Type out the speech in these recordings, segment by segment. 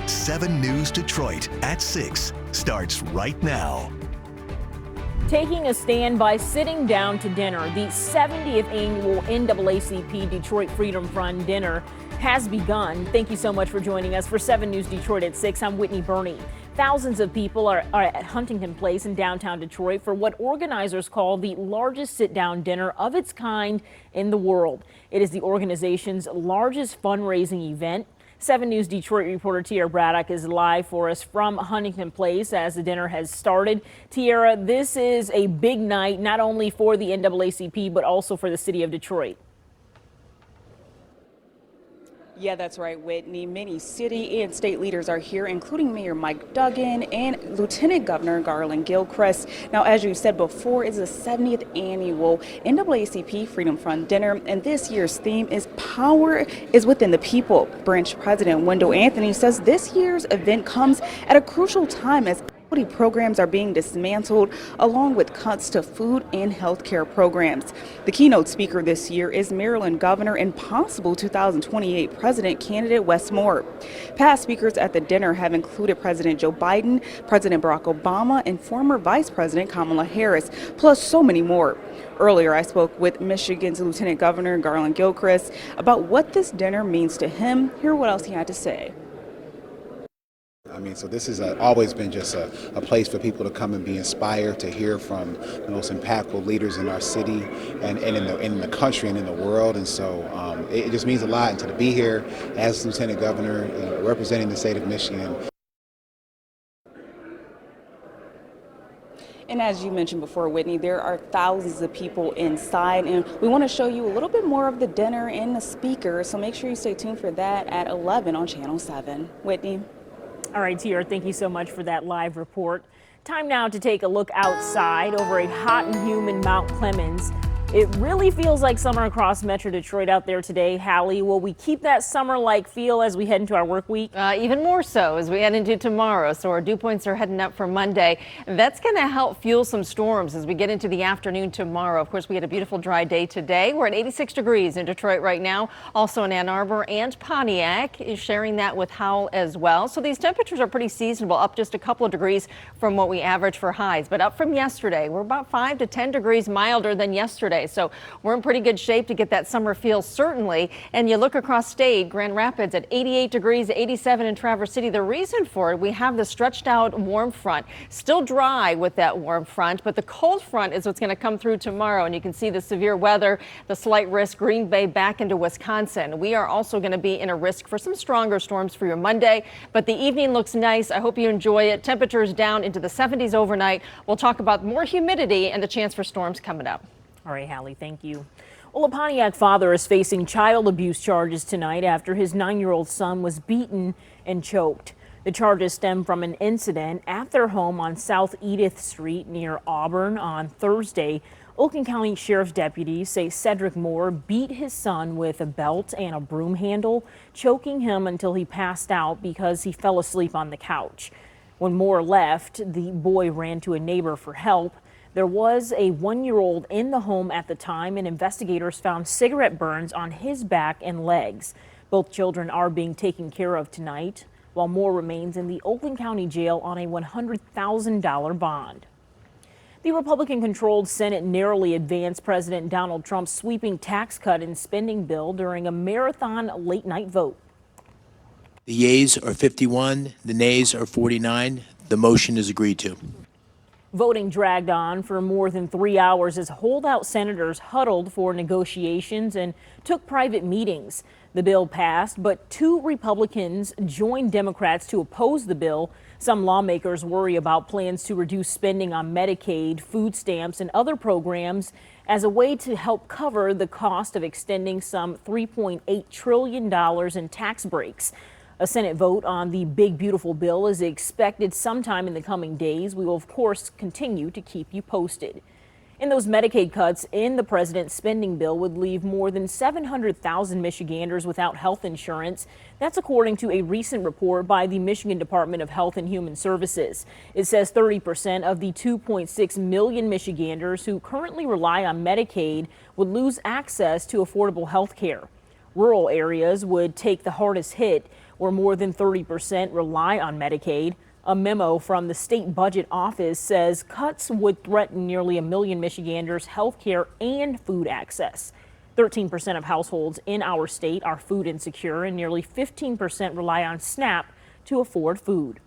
7 News Detroit at 6 starts right now. Taking a stand by sitting down to dinner, the 70th annual NAACP Detroit Freedom Front Dinner has begun. Thank you so much for joining us for 7 News Detroit at 6. I'm Whitney Burney. Thousands of people are at Huntington Place in downtown Detroit for what organizers call the largest sit-down dinner of its kind in the world. It is the organization's largest fundraising event. 7 News Detroit reporter Tiara Braddock is live for us from Huntington Place as the dinner has started. Tiara, this is a big night not only for the NAACP but also for the city of Detroit. Yeah, that's right, Whitney. Many city and state leaders are here, including Mayor Mike Duggan and Lieutenant Governor Garland Gilchrist. Now, as you said before, it's the 70th annual NAACP Freedom Front Dinner, and this year's theme is Power is Within the People. Branch President Wendell Anthony says this year's event comes at a crucial time as equity programs are being dismantled, along with cuts to food and health care programs. The keynote speaker this year is Maryland Governor and possible 2028 President candidate Wes Moore. Past speakers at the dinner have included President Joe Biden, President Barack Obama, and former Vice President Kamala Harris, plus so many more. Earlier, I spoke with Michigan's Lieutenant Governor Garland Gilchrist about what this dinner means to him. Hear what else he had to say. I mean, so this has always been just a place for people to come and be inspired, to hear from the most impactful leaders in our city and in the country and in the world. And so it just means a lot. And to be here as Lieutenant Governor, representing the state of Michigan. And as you mentioned before, Whitney, there are thousands of people inside, and we want to show you a little bit more of the dinner and the speakers. So make sure you stay tuned for that at 11 on Channel 7. Whitney. All right, Tiara, thank you so much for that live report. Time now to take a look outside over a hot and humid Mount Clemens. It really feels like summer across Metro Detroit out there today. Hallie, will we keep that summer-like feel as we head into our work week? Even more so as we head into tomorrow. So our dew points are heading up for Monday. That's going to help fuel some storms as we get into the afternoon tomorrow. Of course, we had a beautiful dry day today. We're at 86 degrees in Detroit right now. Also in Ann Arbor and Pontiac is sharing that with Howell as well. So these temperatures are pretty seasonable, up just a couple of degrees from what we average for highs. But up from yesterday, we're about 5 to 10 degrees milder than yesterday. So we're in pretty good shape to get that summer feel, certainly. And you look across state, Grand Rapids at 88 degrees, 87 in Traverse City. The reason for it, we have the stretched out warm front, still dry with that warm front, but the cold front is what's going to come through tomorrow. And you can see the severe weather, the slight risk, Green Bay back into Wisconsin. We are also going to be in a risk for some stronger storms for your Monday, but the evening looks nice. I hope you enjoy it. Temperatures down into the 70s overnight. We'll talk about more humidity and the chance for storms coming up. All right, Hallie, thank you. Well, a Pontiac father is facing child abuse charges tonight after his 9-year-old son was beaten and choked. The charges stem from an incident at their home on South Edith Street near Auburn on Thursday. Oakland County Sheriff's deputies say Cedric Moore beat his son with a belt and a broom handle, choking him until he passed out because he fell asleep on the couch. When Moore left, the boy ran to a neighbor for help. There was a 1-year-old in the home at the time, and investigators found cigarette burns on his back and legs. Both children are being taken care of tonight, while Moore remains in the Oakland County Jail on a $100,000 bond. The Republican-controlled Senate narrowly advanced President Donald Trump's sweeping tax cut and spending bill during a marathon late-night vote. The yeas are 51, the nays are 49. The motion is agreed to. Voting dragged on for more than 3 hours as holdout senators huddled for negotiations and took private meetings. The bill passed, but 2 Republicans joined Democrats to oppose the bill. Some lawmakers worry about plans to reduce spending on Medicaid, food stamps, and other programs as a way to help cover the cost of extending some $3.8 trillion in tax breaks. A Senate vote on the big, beautiful bill is expected sometime in the coming days. We will, of course, continue to keep you posted. And those Medicaid cuts in the president's spending bill would leave more than 700,000 Michiganders without health insurance. That's according to a recent report by the Michigan Department of Health and Human Services. It says 30% of the 2.6 million Michiganders who currently rely on Medicaid would lose access to affordable health care. Rural areas would take the hardest hit, where more than 30% rely on Medicaid. A memo from the state budget office says cuts would threaten nearly 1 million Michiganders' health care and food access. 13% of households in our state are food insecure, and nearly 15% rely on SNAP to afford food.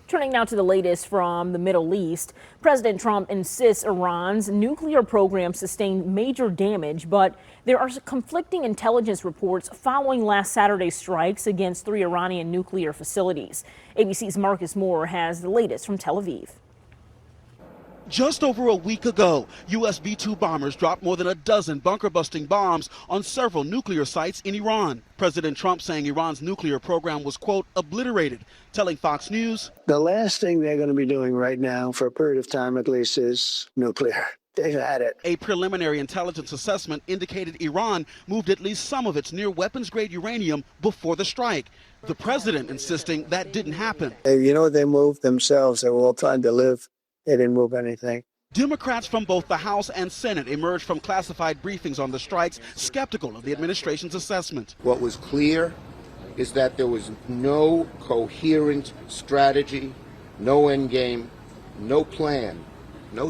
Turning now to the latest from the Middle East, President Trump insists Iran's nuclear program sustained major damage, but there are conflicting intelligence reports following last Saturday's strikes against 3 Iranian nuclear facilities. ABC's Marcus Moore has the latest from Tel Aviv. Just over a week ago, U.S. B-2 bombers dropped more than a dozen bunker-busting bombs on several nuclear sites in Iran. President Trump saying Iran's nuclear program was, quote, obliterated, telling Fox News, "The last thing they're going to be doing right now, for a period of time at least, is nuclear. They've had it." A preliminary intelligence assessment indicated Iran moved at least some of its near-weapons-grade uranium before the strike. The president insisting that didn't happen. They moved themselves. They were all trying to live. They didn't move anything. Democrats from both the House and Senate emerged from classified briefings on the strikes, skeptical of the administration's assessment. What was clear is that there was no coherent strategy, no end game, no plan, no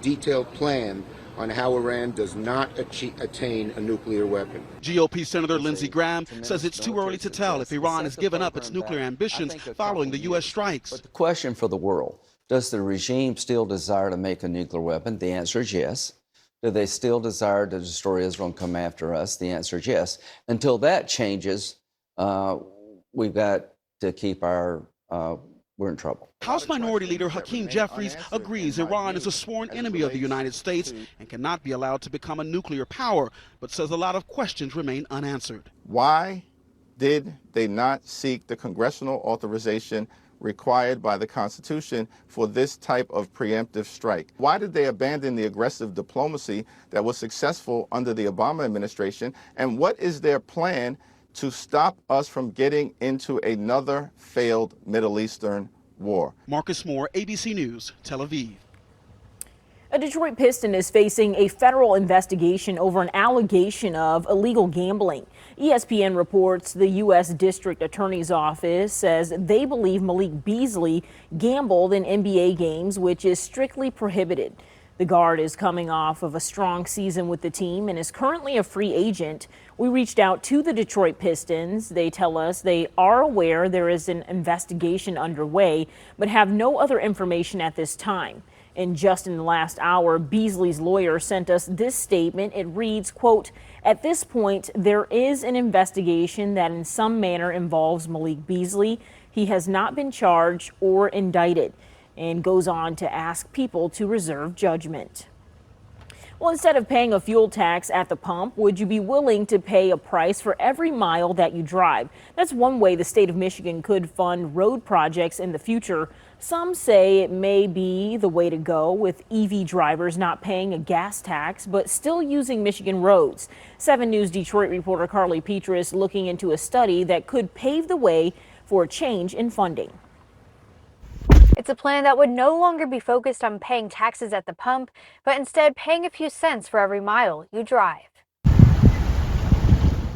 detailed plan on how Iran does not attain a nuclear weapon. GOP Senator Lindsey Graham says it's too early to tell if Iran has given up its nuclear ambitions following the U.S. strikes. But the question for the world, does the regime still desire to make a nuclear weapon? The answer is yes. Do they still desire to destroy Israel and come after us? The answer is yes. Until that changes, we've got to keep we're in trouble. House Minority Leader Hakeem Jeffries agrees Iran is a sworn enemy of the United States and cannot be allowed to become a nuclear power, but says a lot of questions remain unanswered. Why did they not seek the congressional authorization required by the Constitution for this type of preemptive strike? Why did they abandon the aggressive diplomacy that was successful under the Obama administration? And what is their plan to stop us from getting into another failed Middle Eastern war? Marcus Moore, ABC News, Tel Aviv. A Detroit Piston is facing a federal investigation over an allegation of illegal gambling. ESPN reports the U.S. District Attorney's Office says they believe Malik Beasley gambled in NBA games, which is strictly prohibited. The guard is coming off of a strong season with the team and is currently a free agent. We reached out to the Detroit Pistons. They tell us they are aware there is an investigation underway, but have no other information at this time. And just in the last hour, Beasley's lawyer sent us this statement. It reads, quote, "At this point, there is an investigation that in some manner involves Malik Beasley. He has not been charged or indicted," and goes on to ask people to reserve judgment. Well, instead of paying a fuel tax at the pump, would you be willing to pay a price for every mile that you drive? That's one way the state of Michigan could fund road projects in the future. Some say it may be the way to go, with EV drivers not paying a gas tax but still using Michigan roads. 7 News Detroit reporter Carly Petrus looking into a study that could pave the way for a change in funding. It's a plan that would no longer be focused on paying taxes at the pump, but instead paying a few cents for every mile you drive.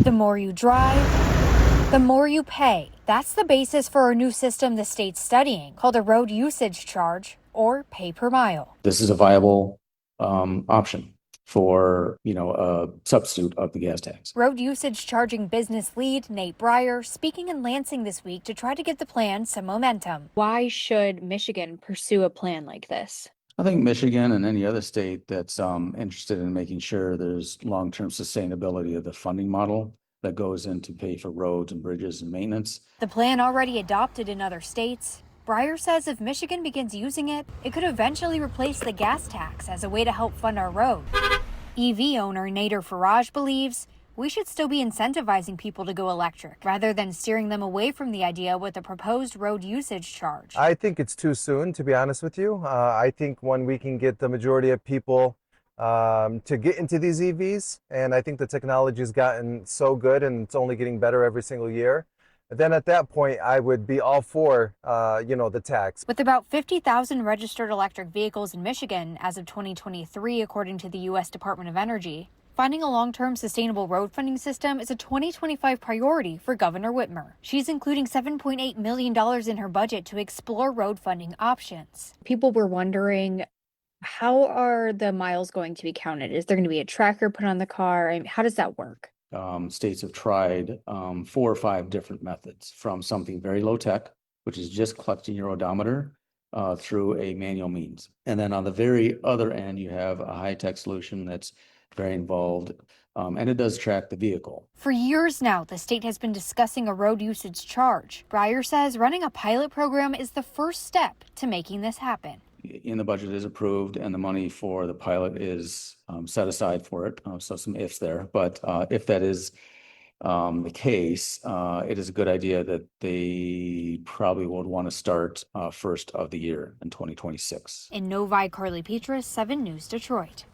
The more you drive, the more you pay. That's the basis for a new system the state's studying, called a road usage charge, or pay per mile. This is a viable option for, a substitute of the gas tax. Road usage charging business lead Nate Breyer speaking in Lansing this week to try to give the plan some momentum. Why should Michigan pursue a plan like this? I think Michigan and any other state that's interested in making sure there's long-term sustainability of the funding model that goes in to pay for roads and bridges and maintenance. The plan already adopted in other states. Breyer says if Michigan begins using it, it could eventually replace the gas tax as a way to help fund our road. EV owner Nader Faraj believes we should still be incentivizing people to go electric rather than steering them away from the idea with a proposed road usage charge. I think it's too soon, to be honest with you. I think when we can get the majority of people to get into these EVs, and I think the technology has gotten so good and it's only getting better every single year, then at that point I would be all for the tax. With about 50,000 registered electric vehicles in Michigan as of 2023, according to the U.S. Department of Energy, Finding a long-term sustainable road funding system is a 2025 priority for Governor Whitmer. She's including $7.8 million in her budget to explore road funding options. People were wondering, how are the miles going to be counted? Is there going to be a tracker put on the car? I mean, how does that work? States have tried 4 or 5 different methods, from something very low tech, which is just collecting your odometer, through a manual means. And then on the very other end, you have a high-tech solution that's very involved, and it does track the vehicle. For years now, the state has been discussing a road usage charge. Breyer says running a pilot program is the first step to making this happen. In the budget is approved, and the money for the pilot is set aside for it. So some ifs there, but if that is the case, it is a good idea that they probably would want to start first of the year in 2026. In Novi, Carly Petrus, 7 News Detroit.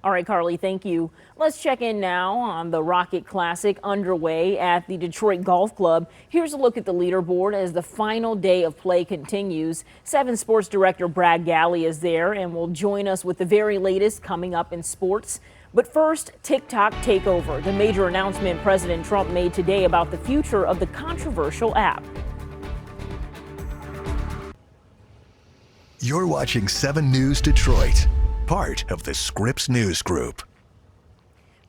All right, Carly, thank you. Let's check in now on the Rocket Classic underway at the Detroit Golf Club. Here's a look at the leaderboard as the final day of play continues. 7 Sports Director Brad Galley is there and will join us with the very latest coming up in sports. But first, Tik Tok takeover, the major announcement President Trump made today about the future of the controversial app. You're watching 7 News Detroit, part of the Scripps News Group.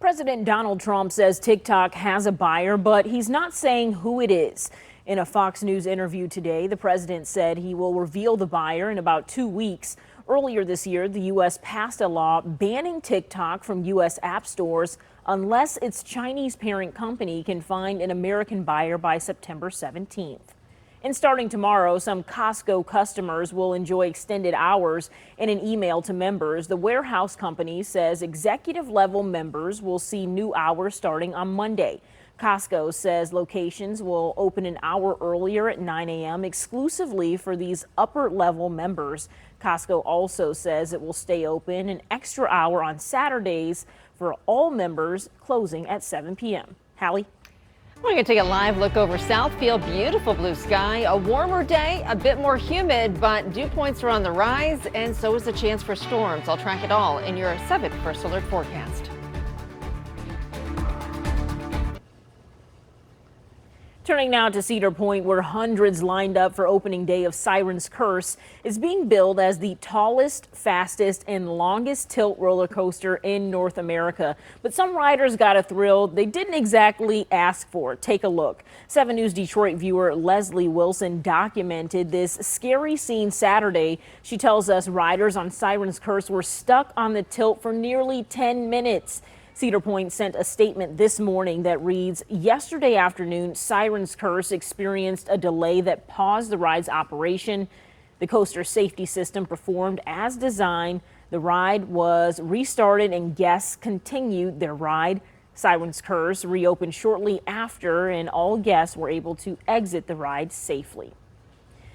President Donald Trump says TikTok has a buyer, but he's not saying who it is. In a Fox News interview today, the president said he will reveal the buyer in about 2 weeks. Earlier this year, the U.S. passed a law banning TikTok from U.S. app stores unless its Chinese parent company can find an American buyer by September 17th. And starting tomorrow, some Costco customers will enjoy extended hours. In an email to members, the warehouse company says executive level members will see new hours starting on Monday. Costco says locations will open an hour earlier at 9 a.m. exclusively for these upper level members. Costco also says it will stay open an extra hour on Saturdays for all members, closing at 7 p.m. Hallie? We're going to take a live look over Southfield. Beautiful blue sky, a warmer day, a bit more humid, but dew points are on the rise, and so is the chance for storms. I'll track it all in your 7 First Alert forecast. Turning now to Cedar Point, where hundreds lined up for opening day of Siren's Curse is being billed as the tallest, fastest, and longest tilt roller coaster in North America. But some riders got a thrill they didn't exactly ask for. Take a look. 7 News Detroit viewer Leslie Wilson documented this scary scene Saturday. She tells us riders on Siren's Curse were stuck on the tilt for nearly 10 minutes. Cedar Point sent a statement this morning that reads, yesterday afternoon, Siren's Curse experienced a delay that paused the ride's operation. The coaster safety system performed as designed. The ride was restarted and guests continued their ride. Siren's Curse reopened shortly after, and all guests were able to exit the ride safely.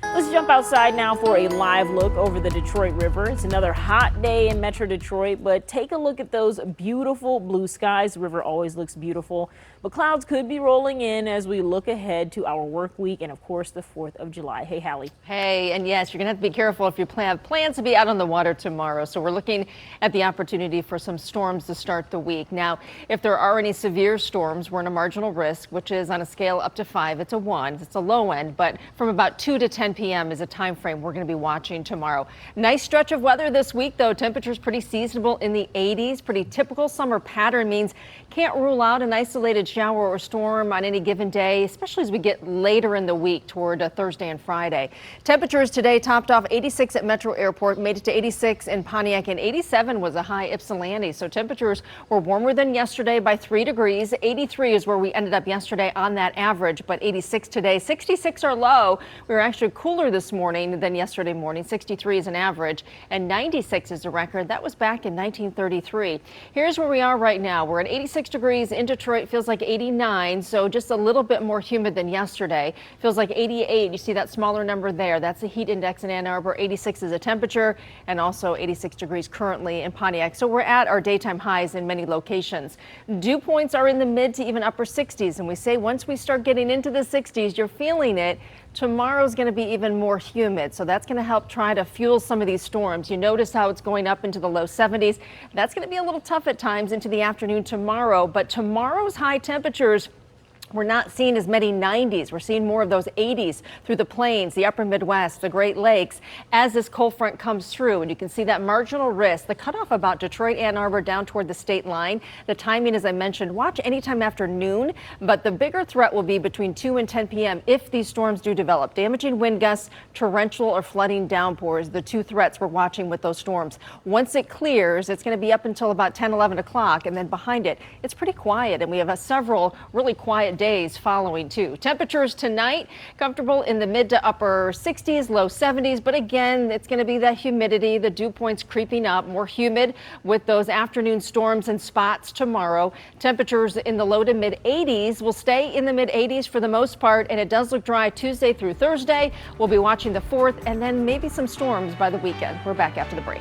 Let's jump outside now for a live look over the Detroit River. It's another hot day in Metro Detroit, but take a look at those beautiful blue skies. The river always looks beautiful, but clouds could be rolling in as we look ahead to our work week and, of course, the 4th of July. Hey, Hallie. Hey, and yes, you're going to have to be careful if you have plans to be out on the water tomorrow. So we're looking at the opportunity for some storms to start the week. Now, if there are any severe storms, we're in a marginal risk, which is on a scale up to 5. It's a 1. It's a low end, but from about 2 to 10 p.m. is a time frame we're going to be watching tomorrow. Nice stretch of weather this week, though. Temperatures pretty seasonable in the 80s. Pretty typical summer pattern means can't rule out an isolated shower or storm on any given day, especially as we get later in the week toward Thursday and Friday. Temperatures today topped off 86 at Metro Airport, made it to 86 in Pontiac, and 87 was a high Ypsilanti. So temperatures were warmer than yesterday by 3 degrees. 83 is where we ended up yesterday on that average, but 86 today. 66 are low. We were actually cooler this morning than yesterday morning. 63 is an average, and 96 is a record. That was back in 1933. Here's where we are right now. We're at 86 degrees in Detroit. Feels like 89, so just a little bit more humid than yesterday. Feels like 88. You see that smaller number there. That's the heat index in Ann Arbor. 86 is a temperature, and also 86 degrees currently in Pontiac. So we're at our daytime highs in many locations. Dew points are in the mid to even upper 60s, and we say once we start getting into the 60s, you're feeling it Tomorrow's going to be even more humid, so that's going to help try to fuel some of these storms. You notice how it's going up into the low 70s. That's going to be a little tough at times into the afternoon tomorrow, but tomorrow's high temperatures, we're not seeing as many 90s. We're seeing more of those 80s through the plains, the upper Midwest, the Great Lakes as this cold front comes through. And you can see that marginal risk, the cutoff about Detroit, Ann Arbor down toward the state line. The timing, as I mentioned, watch anytime after noon, but the bigger threat will be between 2 and 10 p.m. if these storms do develop. Damaging wind gusts, torrential or flooding downpours, the two threats we're watching with those storms. Once it clears, it's going to be up until about 10, 11 o'clock, and then behind it, it's pretty quiet, and we have several really quiet days following too. Temperatures tonight comfortable in the mid to upper 60s, low 70s, but again, it's going to be that humidity, the dew points creeping up, more humid with those afternoon storms and spots tomorrow. Temperatures in the low to mid 80s will stay in the mid 80s for the most part, and it does look dry Tuesday through Thursday. We'll be watching the 4th and then maybe some storms by the weekend. We're back after the break.